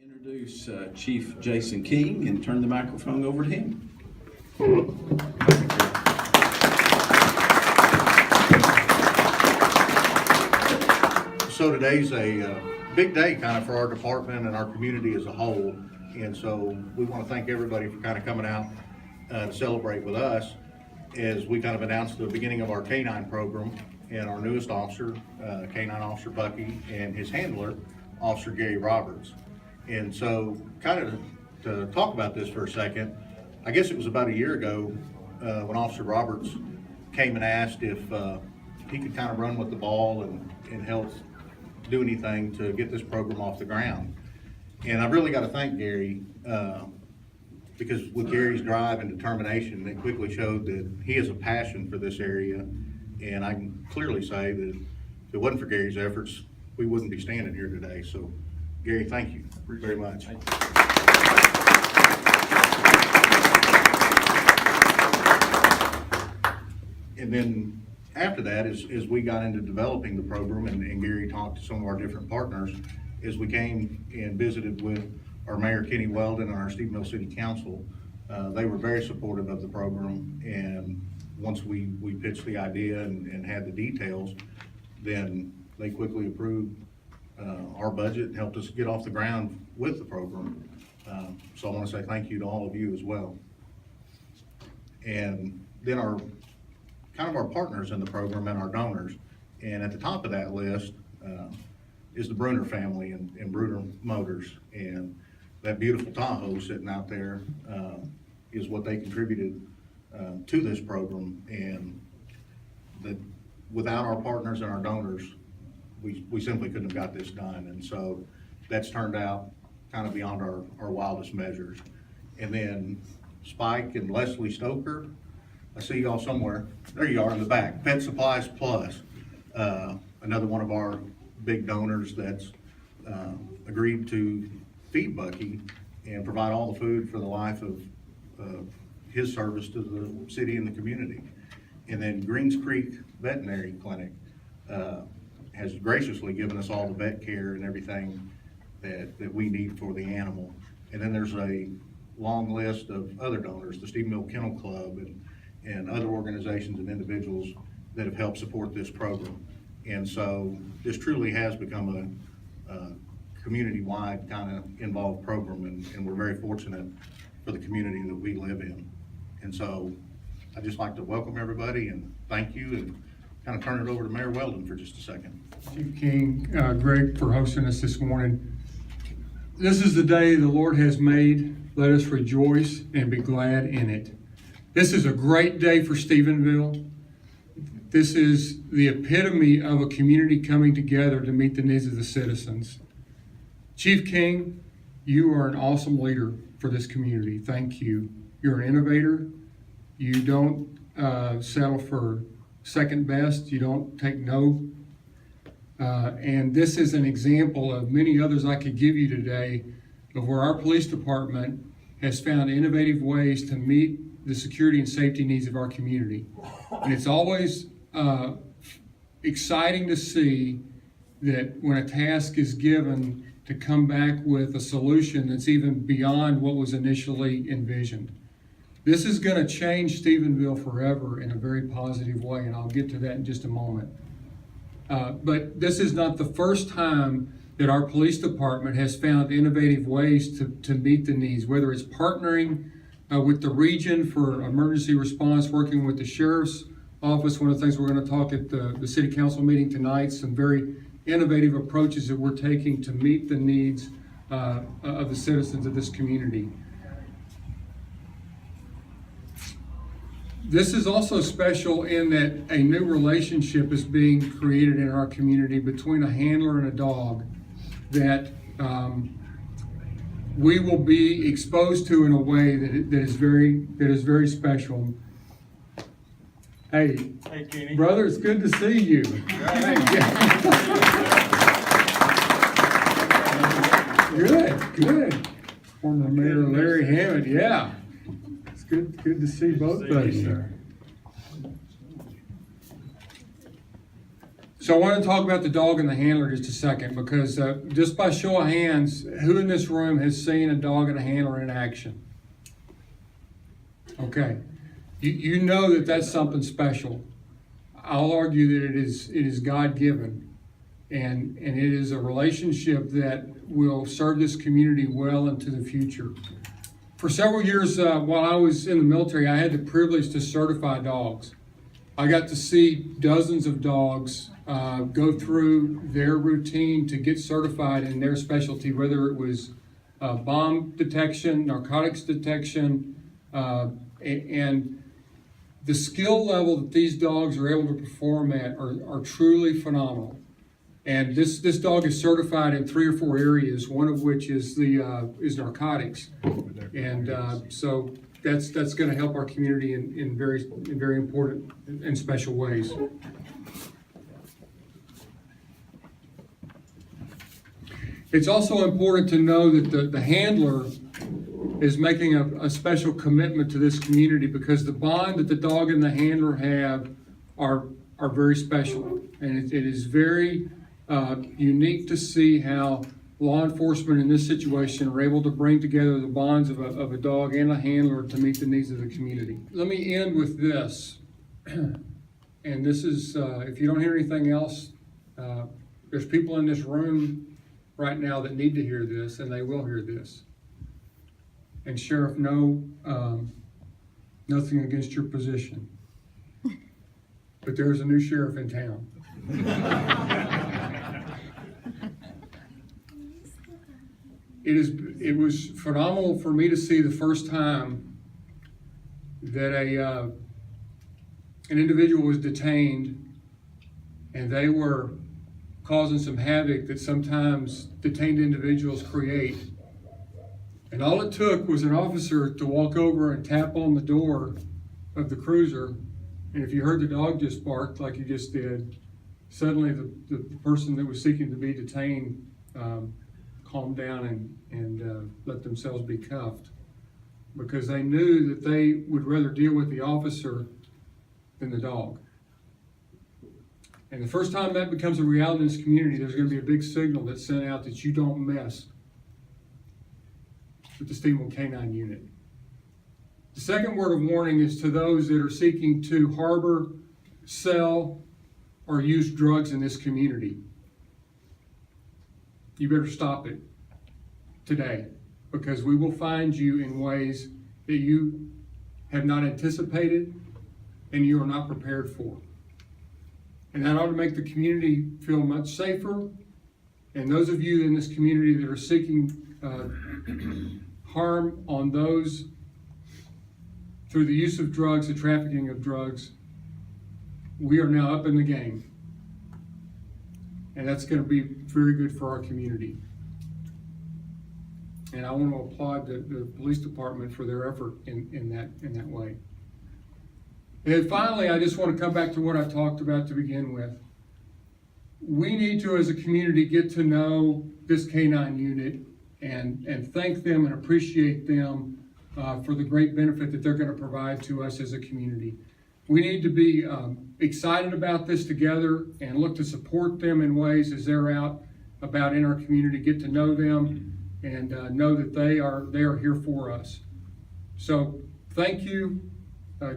Introduce Chief Jason King and turn the microphone over to him. So today's a big day kind of for our department and our community as a whole. And so we want to thank everybody for kind of coming out to celebrate with us as we kind of announced the beginning of our K-9 program and our newest officer, K-9 Officer Bucky, and his handler, Officer Gary Roberts. And so kind of to talk about this for a second, I guess it was about a year ago when Officer Roberts came and asked if he could kind of run with the ball and help do anything to get this program off the ground. And I've really got to thank Gary because with Gary's drive and determination, it quickly showed that he has a passion for this area. And I can clearly say that if it wasn't for Gary's efforts, we wouldn't be standing here today. So Gary, thank you very much. And then after that, as we got into developing the program and Gary talked to some of our different partners, as we came and visited with our Mayor Kenny Weldon and our Stephenville City Council, they were very supportive of the program. And once we pitched the idea and had the details, then they quickly approved our budget and helped us get off the ground with the program. So I want to say thank you to all of you as well. And then our partners in the program and our donors. And at the top of that list is the Bruner family and Bruner Motors. And that beautiful Tahoe sitting out there is what they contributed to this program. And that without our partners and our donors, we simply couldn't have got this done. And so that's turned out kind of beyond our wildest measures. And then Spike and Leslie Stoker, I see y'all somewhere. There you are in the back. Pet Supplies Plus, another one of our big donors that's agreed to feed Bucky and provide all the food for the life of his service to the city and the community. And then Greens Creek Veterinary Clinic has graciously given us all the vet care and everything that we need for the animal. And then there's a long list of other donors, the Stephenville Kennel Club and other organizations and individuals that have helped support this program. And so this truly has become a community-wide kind of involved program, and we're very fortunate for the community that we live in. And so I'd just like to welcome everybody and thank you, and kind of turn it over to Mayor Weldon for just a second. Chief King, Greg, for hosting us this morning. This is the day the Lord has made. Let us rejoice and be glad in it. This is a great day for Stephenville. This is the epitome of a community coming together to meet the needs of the citizens. Chief King, you are an awesome leader for this community. Thank you. You're an innovator. You don't settle for second best. You don't take no. And this is an example of many others I could give you today of where our police department has found innovative ways to meet the security and safety needs of our community. And it's always exciting to see that when a task is given, to come back with a solution that's even beyond what was initially envisioned. This is going to change Stephenville forever in a very positive way, and I'll get to that in just a moment. But this is not the first time that our police department has found innovative ways to meet the needs, whether it's partnering with the region for emergency response, working with the sheriff's office. One of the things we're going to talk at the city council meeting tonight, some very innovative approaches that we're taking to meet the needs of the citizens of this community. This is also special in that a new relationship is being created in our community between a handler and a dog that we will be exposed to in a way that is very special. Hey Kenny. Brother, it's good to see you. Good. Former Mayor Larry Hammond, yeah. It's good to see both of you. So I want to talk about the dog and the handler just a second, because just by show of hands, who in this room has seen a dog and a handler in action? Okay, you know that that's something special. I'll argue that it is God-given, and it is a relationship that will serve this community well into the future. For several years while I was in the military, I had the privilege to certify dogs. I got to see dozens of dogs go through their routine to get certified in their specialty, whether it was bomb detection, narcotics detection, and the skill level that these dogs are able to perform at are truly phenomenal. And this dog is certified in 3 or 4 areas, one of which is is narcotics. And so that's going to help our community in very important and special ways. It's also important to know that the handler is making a special commitment to this community, because the bond that the dog and the handler have are very special. And it is very unique to see how law enforcement in this situation are able to bring together the bonds of a dog and a handler to meet the needs of the community. Let me end with this. And this is, if you don't hear anything else, there's people in this room right now that need to hear this, and they will hear this. And Sheriff, no, nothing against your position, but there's a new sheriff in town. It was phenomenal for me to see the first time that an individual was detained, and they were causing some havoc that sometimes detained individuals create. And all it took was an officer to walk over and tap on the door of the cruiser, and if you heard the dog just bark like you just did, suddenly the person that was seeking to be detained calmed down and let themselves be cuffed, because they knew that they would rather deal with the officer than the dog. And the first time that becomes a reality in this community, there's going to be a big signal that's sent out that you don't mess with the Stephenville Canine Unit. The second word of warning is to those that are seeking to harbor, sell, or use drugs in this community. You better stop it today, because we will find you in ways that you have not anticipated and you are not prepared for. And that ought to make the community feel much safer. And those of you in this community that are seeking harm on those through the use of drugs, the trafficking of drugs, we are now up in the game. And that's going to be very good for our community. And I want to applaud the police department for their effort in that way. And then finally, I just want to come back to what I talked about to begin with. We need to, as a community, get to know this canine unit and thank them and appreciate them for the great benefit that they're going to provide to us as a community. We need to be excited about this together and look to support them in ways as they're out about in our community, get to know them and know that they are here for us. So thank you,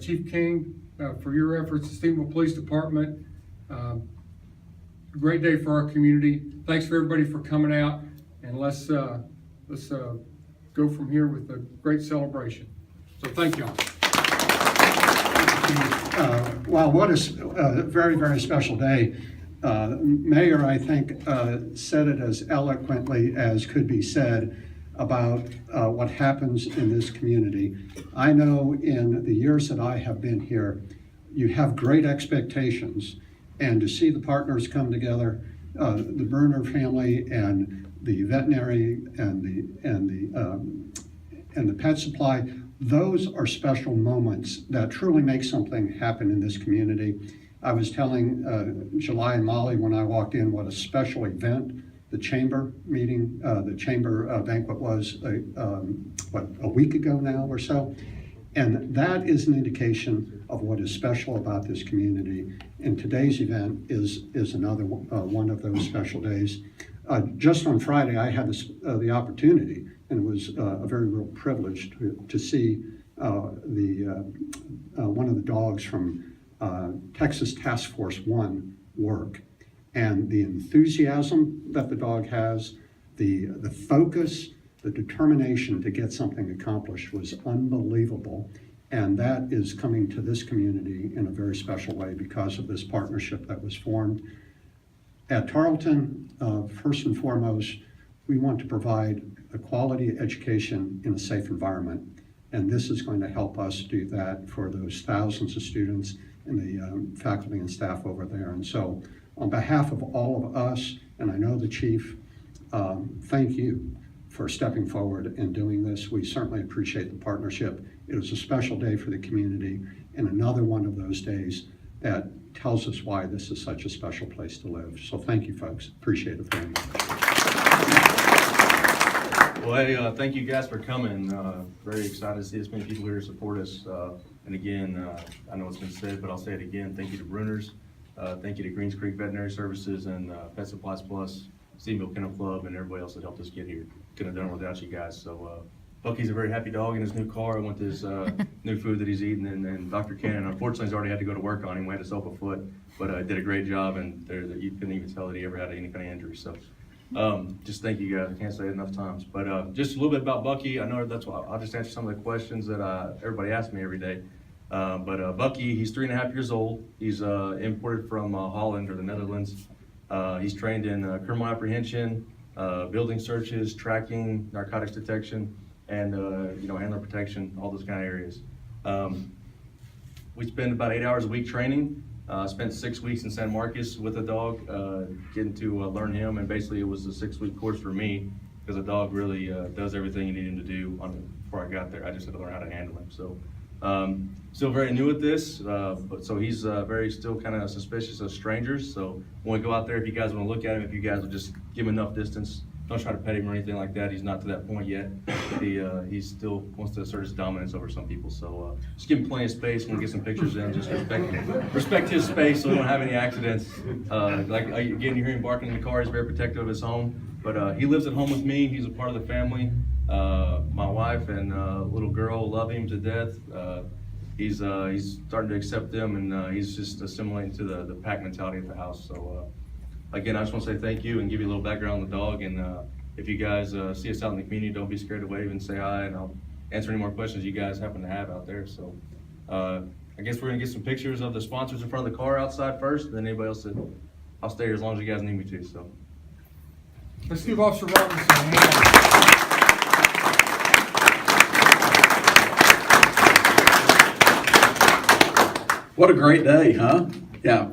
Chief King, for your efforts, the Stephenville Police Department. Great day for our community. Thanks for everybody for coming out, and let's go from here with a great celebration. So thank y'all. Wow, what a very, very special day. Mayor, I think, said it as eloquently as could be said about what happens in this community. I know in the years that I have been here, you have great expectations, and to see the partners come together, the Bruner family and the veterinary and the pet supply, those are special moments that truly make something happen in this community. I was telling July and Molly when I walked in what a special event the chamber meeting, the chamber banquet was a week ago now or so. And that is an indication of what is special about this community. And today's event is another one of those special days. Just on Friday, I had the opportunity, and it was a very real privilege to see one of the dogs from Texas Task Force 1 work. And the enthusiasm that the dog has, the focus, the determination to get something accomplished was unbelievable. And that is coming to this community in a very special way because of this partnership that was formed. At Tarleton, first and foremost, we want to provide a quality education in a safe environment. And this is going to help us do that for those thousands of students and the faculty and staff over there. And so on behalf of all of us, and I know the chief, thank you for stepping forward and doing this. We certainly appreciate the partnership. It was a special day for the community and another one of those days that tells us why this is such a special place to live. So thank you, folks. Appreciate it very much. Well, hey, thank you guys for coming. Very excited to see as many people here to support us. And again, I know it's been said, but I'll say it again. Thank you to Bruner's. Thank you to Greens Creek Veterinary Services and Pet Supplies Plus, Stephenville Kennel Club, and everybody else that helped us get here. Couldn't have done it without you guys. So Bucky's a very happy dog in his new car. I want his new food that he's eating, and Dr. Cannon, unfortunately, has already had to go to work on him. We had to sew up a foot, but did a great job, and you couldn't even tell that he ever had any kind of injury. So just thank you guys. I can't say it enough times. But just a little bit about Bucky. I know that's why I'll just answer some of the questions that everybody asks me every day. But Bucky, he's 3.5 years old. He's imported from Holland or the Netherlands. He's trained in criminal apprehension, building searches, tracking, narcotics detection, and handler protection, all those kind of areas. We spend about 8 hours a week training. Spent 6 weeks in San Marcos with a dog, getting to learn him, and basically it was a 6-week course for me because the dog really does everything you need him to do before I got there. I just had to learn how to handle him. So still very new at this, but so he's very still kind of suspicious of strangers. So when we go out there, if you guys want to look at him, if you guys will just give him enough distance, don't try to pet him or anything like that. He's not to that point yet. He still wants to assert his dominance over some people. So just give him plenty of space. When we get some pictures in, just respect his space so we don't have any accidents. Again, you hear him barking in the car. He's very protective of his home. But he lives at home with me. He's a part of the family. My wife and little girl love him to death. He's starting to accept them, and he's just assimilating to the pack mentality at the house. So again, I just want to say thank you and give you a little background on the dog. And if you guys see us out in the community, don't be scared to wave and say hi, and I'll answer any more questions you guys happen to have out there. So I guess we're gonna get some pictures of the sponsors in front of the car outside first, and then anybody else that I'll stay here as long as you guys need me to. So Let's give Officer Robinson a hand. What a great day, huh? Yeah,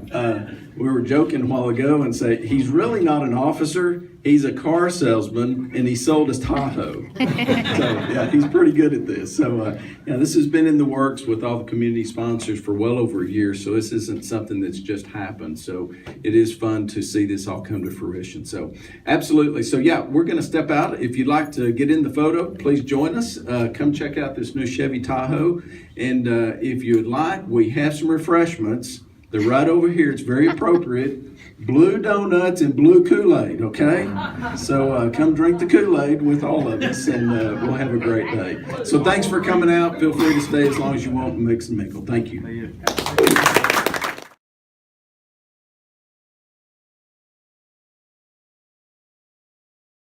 we were joking a while ago and say he's really not an officer. He's a car salesman, and he sold his Tahoe. So yeah, he's pretty good at this. So this has been in the works with all the community sponsors for well over a year. So this isn't something that's just happened. So it is fun to see this all come to fruition. So absolutely. So yeah, we're going to step out. If you'd like to get in the photo, please join us. Come check out this new Chevy Tahoe. And if you'd like, we have some refreshments. They're right over here. It's very appropriate. Blue donuts and blue Kool-Aid, okay? So come drink the Kool-Aid with all of us, and we'll have a great day. So thanks for coming out. Feel free to stay as long as you want and mix and mingle. Thank you.